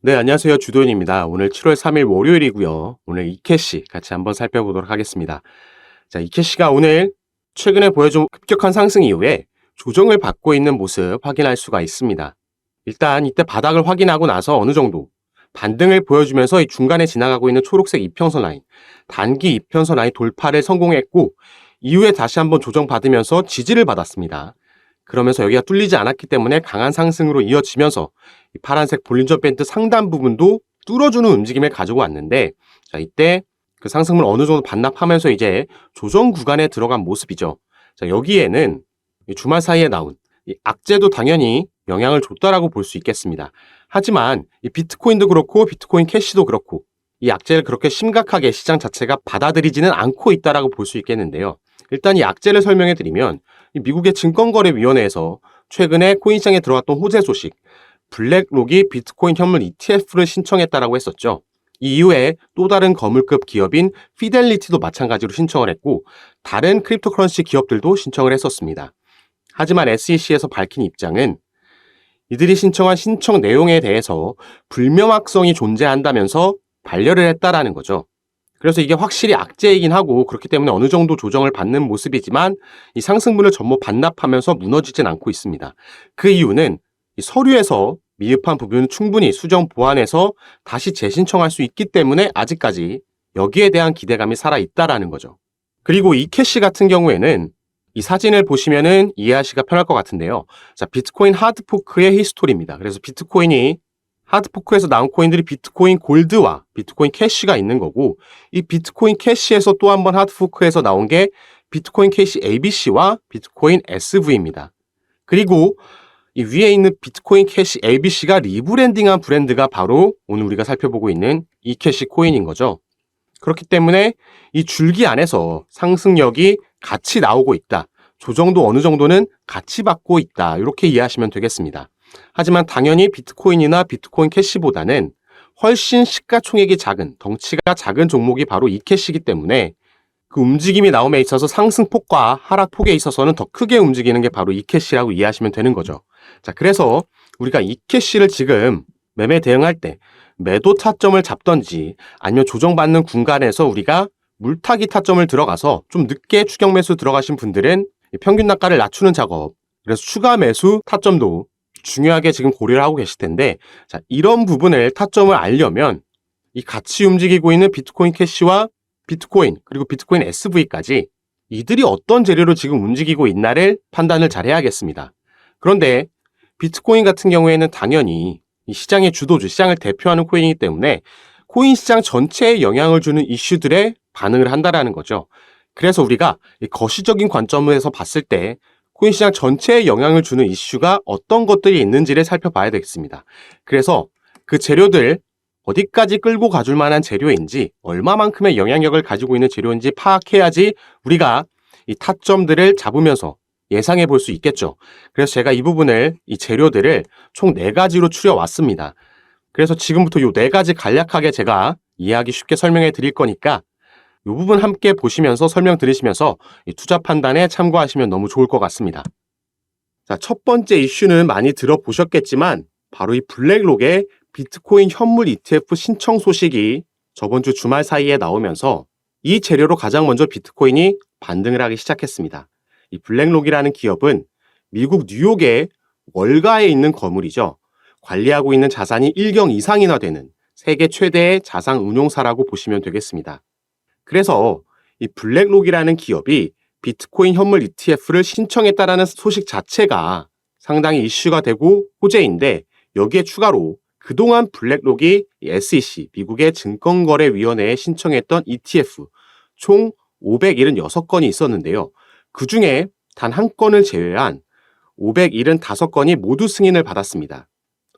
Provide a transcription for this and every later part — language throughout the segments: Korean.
네, 안녕하세요. 주도현입니다. 오늘 7월 3일 월요일이고요. 오늘 이캐시 같이 한번 살펴보도록 하겠습니다. 자, 이캐시가 오늘 최근에 보여준 급격한 상승 이후에 조정을 받고 있는 모습 확인할 수가 있습니다. 일단 이때 바닥을 확인하고 나서 어느 정도 반등을 보여주면서 이 중간에 지나가고 있는 초록색 이평선 라인, 단기 이평선 라인 돌파를 성공했고 이후에 다시 한번 조정받으면서 지지를 받았습니다. 그러면서 여기가 뚫리지 않았기 때문에 강한 상승으로 이어지면서 이 파란색 볼린저 밴드 상단 부분도 뚫어주는 움직임을 가지고 왔는데, 자, 이때 그 상승을 어느 정도 반납하면서 이제 조정 구간에 들어간 모습이죠. 자, 여기에는 이 주말 사이에 나온 이 악재도 당연히 영향을 줬다라고 볼 수 있겠습니다. 하지만 이 비트코인도 그렇고 비트코인 캐시도 그렇고 이 악재를 그렇게 심각하게 시장 자체가 받아들이지는 않고 있다라고 볼 수 있겠는데요. 일단 이 악재를 설명해 드리면 미국의 증권거래위원회에서 최근에 코인 시장에 들어왔던 호재 소식, 블랙록이 비트코인 현물 ETF를 신청했다라고 했었죠. 이 이후에 또 다른 거물급 기업인 피델리티도 마찬가지로 신청을 했고 다른 크립토커런시 기업들도 신청을 했었습니다. 하지만 SEC에서 밝힌 입장은 이들이 신청한 신청 내용에 대해서 불명확성이 존재한다면서 반려를 했다라는 거죠. 그래서 이게 확실히 악재이긴 하고 그렇기 때문에 어느 정도 조정을 받는 모습이지만 이 상승분을 전부 반납하면서 무너지진 않고 있습니다. 그 이유는 이 서류에서 미흡한 부분은 충분히 수정 보완해서 다시 재신청할 수 있기 때문에 아직까지 여기에 대한 기대감이 살아있다라는 거죠. 그리고 이 캐시 같은 경우에는 이 사진을 보시면은 이해하시기가 편할 것 같은데요. 자, 비트코인 하드포크의 히스토리입니다. 그래서 비트코인이 하드포크에서 나온 코인들이 비트코인 골드와 비트코인 캐시가 있는 거고 이 비트코인 캐시에서 또 한 번 하드포크에서 나온 게 비트코인 캐시 ABC와 비트코인 SV입니다. 그리고 이 위에 있는 비트코인 캐시 ABC가 리브랜딩한 브랜드가 바로 오늘 우리가 살펴보고 있는 이 캐시 코인인 거죠. 그렇기 때문에 이 줄기 안에서 상승력이 같이 나오고 있다. 조정도 어느 정도는 같이 받고 있다. 이렇게 이해하시면 되겠습니다. 하지만 당연히 비트코인이나 비트코인 캐시보다는 훨씬 시가총액이 작은, 덩치가 작은 종목이 바로 이 캐시이기 때문에 그 움직임이 나옴에 있어서 상승폭과 하락폭에 있어서는 더 크게 움직이는 게 바로 이 캐시라고 이해하시면 되는 거죠. 자, 그래서 우리가 이 캐시를 지금 매매 대응할 때 매도 타점을 잡던지 아니면 조정받는 구간에서 우리가 물타기 타점을 들어가서 좀 늦게 추격 매수 들어가신 분들은 평균 단가를 낮추는 작업, 그래서 추가 매수 타점도 중요하게 지금 고려를 하고 계실 텐데, 자, 이런 부분을 타점을 알려면 이 같이 움직이고 있는 비트코인 캐시와 비트코인 그리고 비트코인 SV까지 이들이 어떤 재료로 지금 움직이고 있나를 판단을 잘 해야겠습니다. 그런데 비트코인 같은 경우에는 당연히 이 시장의 주도주, 시장을 대표하는 코인이기 때문에 코인 시장 전체에 영향을 주는 이슈들에 반응을 한다라는 거죠. 그래서 우리가 이 거시적인 관점에서 봤을 때 코인 시장 전체에 영향을 주는 이슈가 어떤 것들이 있는지를 살펴봐야 되겠습니다. 그래서 그 재료들 어디까지 끌고 가줄 만한 재료인지 얼마만큼의 영향력을 가지고 있는 재료인지 파악해야지 우리가 이 타점들을 잡으면서 예상해 볼 수 있겠죠. 그래서 제가 이 부분을 이 재료들을 총 4가지로 추려왔습니다. 그래서 지금부터 이 4가지 간략하게 제가 이해하기 쉽게 설명해 드릴 거니까 이 부분 함께 보시면서 설명 들으시면서 이 투자 판단에 참고하시면 너무 좋을 것 같습니다. 자, 첫 번째 이슈는 많이 들어보셨겠지만 바로 이 블랙록의 비트코인 현물 ETF 신청 소식이 저번 주 주말 사이에 나오면서 이 재료로 가장 먼저 비트코인이 반등을 하기 시작했습니다. 이 블랙록이라는 기업은 미국 뉴욕의 월가에 있는 거물이죠. 관리하고 있는 자산이 1경 이상이나 되는 세계 최대의 자산 운용사라고 보시면 되겠습니다. 그래서 이 블랙록이라는 기업이 비트코인 현물 ETF를 신청했다라는 소식 자체가 상당히 이슈가 되고 호재인데 여기에 추가로 그동안 블랙록이 SEC, 미국의 증권거래위원회에 신청했던 ETF 총 576건이 있었는데요. 그 중에 단 한 건을 제외한 575건이 모두 승인을 받았습니다.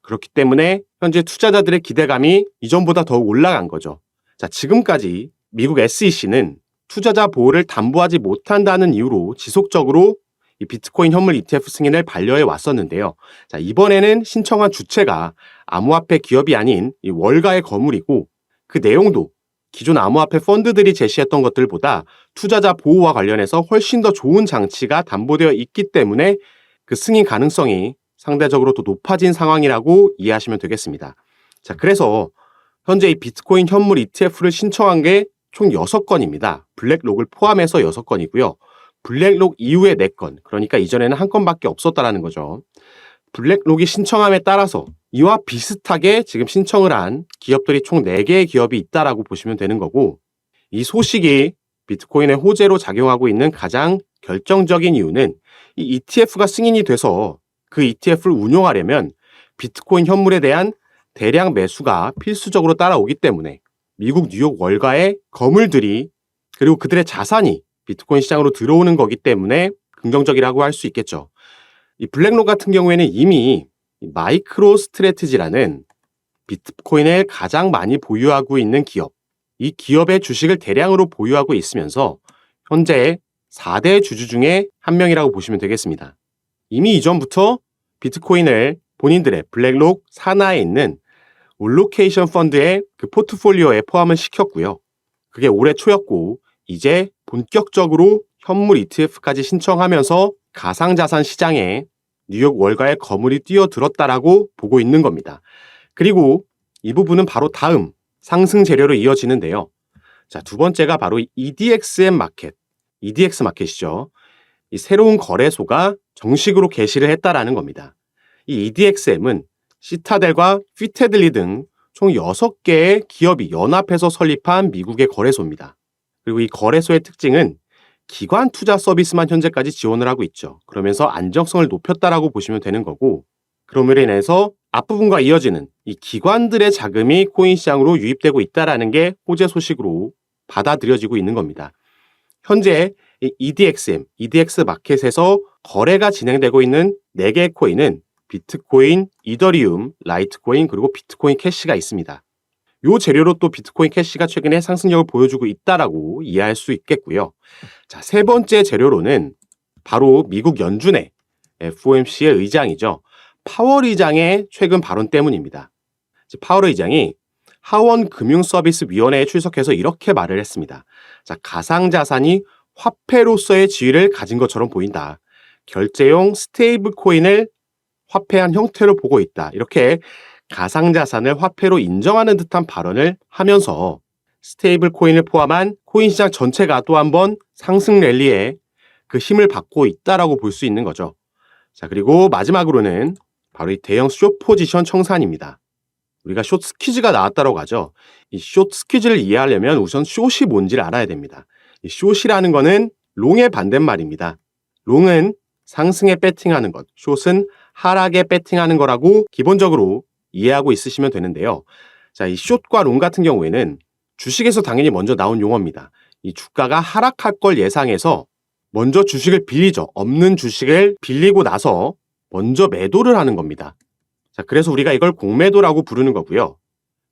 그렇기 때문에 현재 투자자들의 기대감이 이전보다 더욱 올라간 거죠. 자, 지금까지 미국 SEC는 투자자 보호를 담보하지 못한다는 이유로 지속적으로 이 비트코인 현물 ETF 승인을 반려해 왔었는데요. 자, 이번에는 신청한 주체가 암호화폐 기업이 아닌 이 월가의 거물이고 그 내용도 기존 암호화폐 펀드들이 제시했던 것들보다 투자자 보호와 관련해서 훨씬 더 좋은 장치가 담보되어 있기 때문에 그 승인 가능성이 상대적으로 더 높아진 상황이라고 이해하시면 되겠습니다. 자, 그래서 현재 이 비트코인 현물 ETF를 신청한 게 총 6건입니다. 블랙록을 포함해서 6건이고요. 블랙록 이후에 4건, 그러니까 이전에는 한 건밖에 없었다라는 거죠. 블랙록이 신청함에 따라서 이와 비슷하게 지금 신청을 한 기업들이 총 4개의 기업이 있다라고 보시면 되는 거고, 이 소식이 비트코인의 호재로 작용하고 있는 가장 결정적인 이유는 이 ETF가 승인이 돼서 그 ETF를 운용하려면 비트코인 현물에 대한 대량 매수가 필수적으로 따라오기 때문에 미국 뉴욕 월가의 거물들이 그리고 그들의 자산이 비트코인 시장으로 들어오는 거기 때문에 긍정적이라고 할 수 있겠죠. 이 블랙록 같은 경우에는 이미 마이크로 스트래티지라는 비트코인을 가장 많이 보유하고 있는 기업, 이 기업의 주식을 대량으로 보유하고 있으면서 현재 4대 주주 중에 한 명이라고 보시면 되겠습니다. 이미 이전부터 비트코인을 본인들의 블랙록 산하에 있는 올로케이션 펀드의 그 포트폴리오에 포함을 시켰고요. 그게 올해 초였고 이제 본격적으로 현물 ETF까지 신청하면서 가상자산 시장에 뉴욕 월가의 거물이 뛰어들었다라고 보고 있는 겁니다. 그리고 이 부분은 바로 다음 상승 재료로 이어지는데요. 자, 두 번째가 바로 EDXM 마켓, EDX 마켓이죠. 이 새로운 거래소가 정식으로 개시를 했다라는 겁니다. 이 EDXM은 시타델과 피테들리 등 총 6개의 기업이 연합해서 설립한 미국의 거래소입니다. 그리고 이 거래소의 특징은 기관 투자 서비스만 현재까지 지원을 하고 있죠. 그러면서 안정성을 높였다라고 보시면 되는 거고, 그럼으로 인해서 앞부분과 이어지는 이 기관들의 자금이 코인 시장으로 유입되고 있다라는 게 호재 소식으로 받아들여지고 있는 겁니다. 현재 이 EDXM, EDX 마켓에서 거래가 진행되고 있는 4개의 코인은 비트코인, 이더리움, 라이트코인, 그리고 비트코인 캐시가 있습니다. 이 재료로 또 비트코인 캐시가 최근에 상승력을 보여주고 있다라고 이해할 수 있겠고요. 자, 세 번째 재료로는 바로 미국 연준의 FOMC의 의장이죠. 파월 의장의 최근 발언 때문입니다. 파월 의장이 하원금융서비스위원회에 출석해서 이렇게 말을 했습니다. 자, 가상자산이 화폐로서의 지위를 가진 것처럼 보인다. 결제용 스테이블 코인을 화폐한 형태로 보고 있다. 이렇게 가상자산을 화폐로 인정하는 듯한 발언을 하면서 스테이블 코인을 포함한 코인 시장 전체가 또 한 번 상승 랠리에 그 힘을 받고 있다라고 볼 수 있는 거죠. 자, 그리고 마지막으로는 바로 이 대형 숏 포지션 청산입니다. 우리가 숏 스퀴즈가 나왔다고 하죠. 이 숏 스퀴즈를 이해하려면 우선 숏이 뭔지를 알아야 됩니다. 이 숏이라는 거는 롱의 반대말입니다. 롱은 상승에 배팅하는 것, 숏은 하락에 배팅하는 거라고 기본적으로 이해하고 있으시면 되는데요. 자, 이 숏과 롱 같은 경우에는 주식에서 당연히 먼저 나온 용어입니다. 이 주가가 하락할 걸 예상해서 먼저 주식을 빌리죠. 없는 주식을 빌리고 나서 먼저 매도를 하는 겁니다. 자, 그래서 우리가 이걸 공매도라고 부르는 거고요.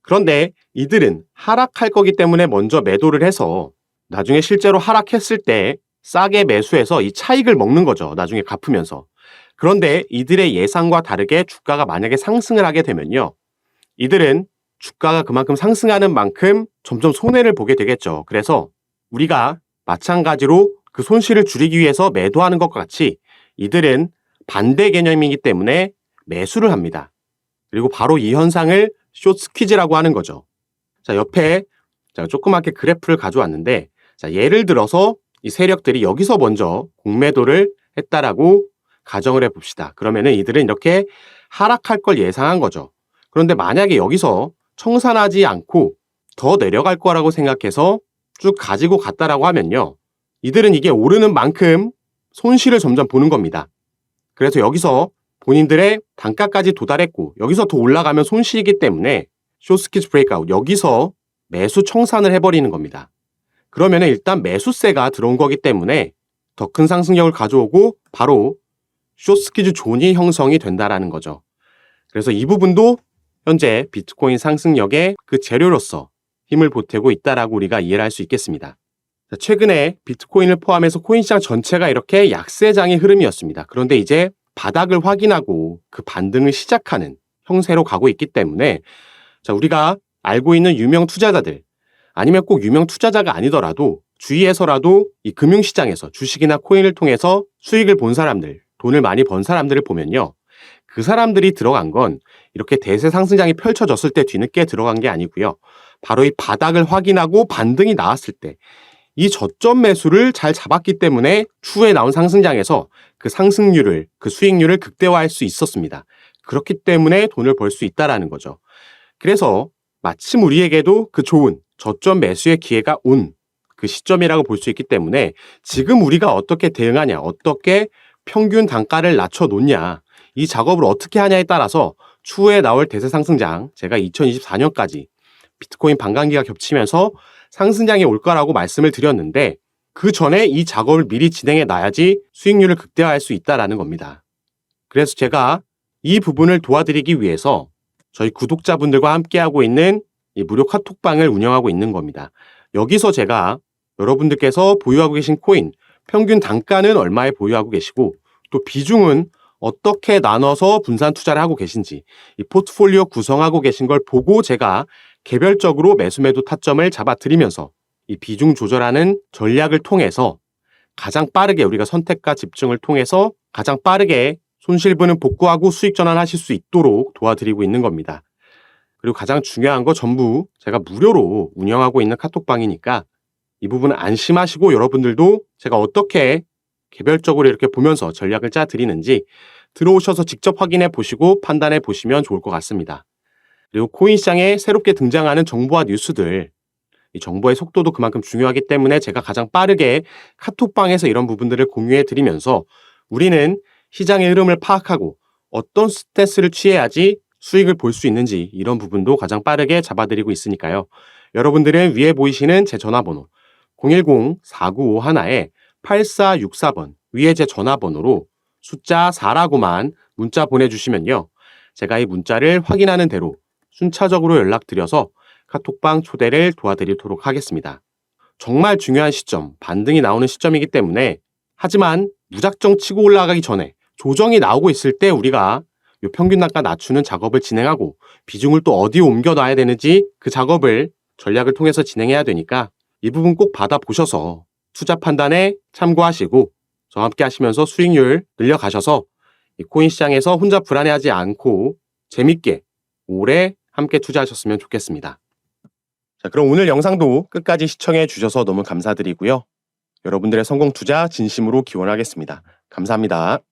그런데 이들은 하락할 거기 때문에 먼저 매도를 해서 나중에 실제로 하락했을 때 싸게 매수해서 이 차익을 먹는 거죠. 나중에 갚으면서. 그런데 이들의 예상과 다르게 주가가 만약에 상승을 하게 되면요. 이들은 주가가 그만큼 상승하는 만큼 점점 손해를 보게 되겠죠. 그래서 우리가 마찬가지로 그 손실을 줄이기 위해서 매도하는 것과 같이 이들은 반대 개념이기 때문에 매수를 합니다. 그리고 바로 이 현상을 숏 스퀴즈라고 하는 거죠. 자, 옆에 제가 조그맣게 그래프를 가져왔는데, 자, 예를 들어서 이 세력들이 여기서 먼저 공매도를 했다라고 가정을 해봅시다. 그러면은 이들은 이렇게 하락할 걸 예상한 거죠. 그런데 만약에 여기서 청산하지 않고 더 내려갈 거라고 생각해서 쭉 가지고 갔다라고 하면요. 이들은 이게 오르는 만큼 손실을 점점 보는 겁니다. 그래서 여기서 본인들의 단가까지 도달했고 여기서 더 올라가면 손실이기 때문에 숏스퀴즈 브레이크아웃, 여기서 매수 청산을 해버리는 겁니다. 그러면 일단 매수세가 들어온 거기 때문에 더 큰 상승력을 가져오고 바로 숏스퀴즈 존이 형성이 된다라는 거죠. 그래서 이 부분도 현재 비트코인 상승력의 그 재료로서 힘을 보태고 있다라고 우리가 이해를 할 수 있겠습니다. 최근에 비트코인을 포함해서 코인 시장 전체가 이렇게 약세장의 흐름이었습니다. 그런데 이제 바닥을 확인하고 그 반등을 시작하는 형세로 가고 있기 때문에 우리가 알고 있는 유명 투자자들, 아니면 꼭 유명 투자자가 아니더라도 주위에서라도 이 금융시장에서 주식이나 코인을 통해서 수익을 본 사람들, 돈을 많이 번 사람들을 보면요. 그 사람들이 들어간 건 이렇게 대세 상승장이 펼쳐졌을 때 뒤늦게 들어간 게 아니고요. 바로 이 바닥을 확인하고 반등이 나왔을 때 이 저점 매수를 잘 잡았기 때문에 추후에 나온 상승장에서 그 상승률을, 그 수익률을 극대화할 수 있었습니다. 그렇기 때문에 돈을 벌 수 있다라는 거죠. 그래서 마침 우리에게도 그 좋은 저점 매수의 기회가 온 그 시점이라고 볼 수 있기 때문에 지금 우리가 어떻게 대응하냐, 어떻게 평균 단가를 낮춰 놓냐, 이 작업을 어떻게 하냐에 따라서 추후에 나올 대세 상승장, 제가 2024년까지 비트코인 반감기가 겹치면서 상승장이 올 거라고 말씀을 드렸는데 그 전에 이 작업을 미리 진행해 놔야지 수익률을 극대화할 수 있다라는 겁니다. 그래서 제가 이 부분을 도와드리기 위해서 저희 구독자분들과 함께하고 있는 이 무료 카톡방을 운영하고 있는 겁니다. 여기서 제가 여러분들께서 보유하고 계신 코인 평균 단가는 얼마에 보유하고 계시고 또 비중은 어떻게 나눠서 분산 투자를 하고 계신지 이 포트폴리오 구성하고 계신 걸 보고 제가 개별적으로 매수 매도 타점을 잡아드리면서 이 비중 조절하는 전략을 통해서 가장 빠르게 우리가 선택과 집중을 통해서 가장 빠르게 손실분은 복구하고 수익 전환하실 수 있도록 도와드리고 있는 겁니다. 그리고 가장 중요한 거 전부 제가 무료로 운영하고 있는 카톡방이니까 이 부분은 안심하시고 여러분들도 제가 어떻게 개별적으로 이렇게 보면서 전략을 짜드리는지 들어오셔서 직접 확인해 보시고 판단해 보시면 좋을 것 같습니다. 그리고 코인 시장에 새롭게 등장하는 정보와 뉴스들, 이 정보의 속도도 그만큼 중요하기 때문에 제가 가장 빠르게 카톡방에서 이런 부분들을 공유해 드리면서 우리는 시장의 흐름을 파악하고 어떤 스탠스를 취해야지 수익을 볼 수 있는지 이런 부분도 가장 빠르게 잡아드리고 있으니까요. 여러분들은 위에 보이시는 제 전화번호 010-4951-8464번 위에 제 전화번호로 숫자 4라고만 문자 보내주시면요. 제가 이 문자를 확인하는 대로 순차적으로 연락드려서 카톡방 초대를 도와드리도록 하겠습니다. 정말 중요한 시점, 반등이 나오는 시점이기 때문에 하지만 무작정 치고 올라가기 전에 조정이 나오고 있을 때 우리가 이 평균 단가 낮추는 작업을 진행하고 비중을 또 어디에 옮겨놔야 되는지 그 작업을 전략을 통해서 진행해야 되니까 이 부분 꼭 받아보셔서 투자 판단에 참고하시고 저와 함께 하시면서 수익률 늘려가셔서 이 코인 시장에서 혼자 불안해하지 않고 재밌게 오래 함께 투자하셨으면 좋겠습니다. 자, 그럼 오늘 영상도 끝까지 시청해 주셔서 너무 감사드리고요. 여러분들의 성공 투자 진심으로 기원하겠습니다. 감사합니다.